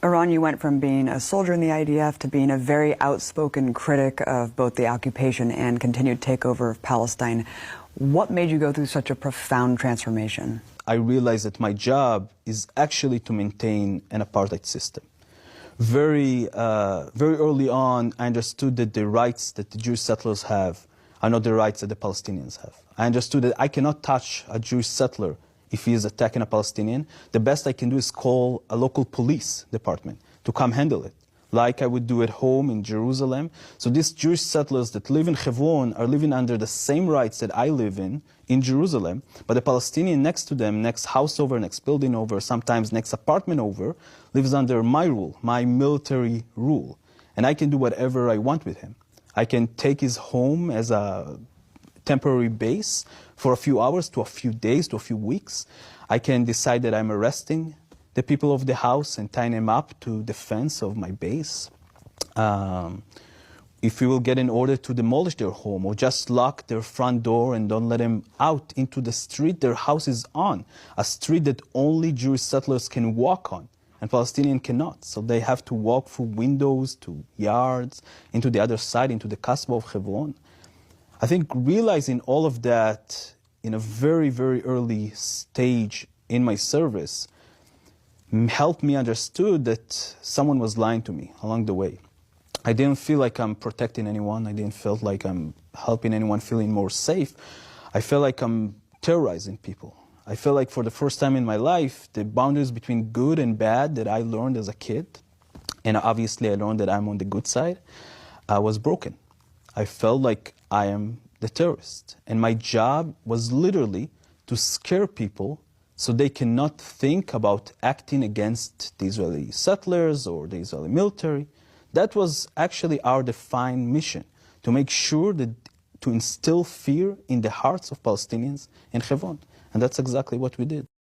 Iran, you went from being a soldier in the IDF to being a very outspoken critic of both the occupation and continued takeover of Palestine. What made you go through such a profound transformation? I realized that my job is actually to maintain an apartheid system. Very early on, I understood that the rights that the Jewish settlers have are not the rights that the Palestinians have. I understood that I cannot touch a Jewish settler if he is attacking a Palestinian. The best I can do is call a local police department to come handle it, like I would do at home in Jerusalem. So these Jewish settlers that live in Hebron are living under the same rights that I live in Jerusalem, but the Palestinian next to them, next house over, next building over, sometimes next apartment over, lives under my rule, my military rule. And I can do whatever I want with him. I can take his home as a temporary base for a few hours to a few days to a few weeks. I can decide that I'm arresting the people of the house and tying them up to the fence of my base. If we will get an order to demolish their home or just lock their front door and don't let them out into the street their house is on, a street that only Jewish settlers can walk on and Palestinians cannot. So they have to walk through windows to yards, into the other side, into the Kasbah of Hebron. I think realizing all of that in a very, very early stage in my service helped me understood that someone was lying to me along the way. I didn't feel like I'm protecting anyone. I didn't feel like I'm helping anyone feeling more safe. I felt like I'm terrorizing people. I felt like for the first time in my life, the boundaries between good and bad that I learned as a kid, and obviously I learned that I'm on the good side, was broken. I felt like I am the terrorist. And my job was literally to scare people so they cannot think about acting against the Israeli settlers or the Israeli military. That was actually our defined mission, to make sure that to instill fear in the hearts of Palestinians in Hebron. And that's exactly what we did.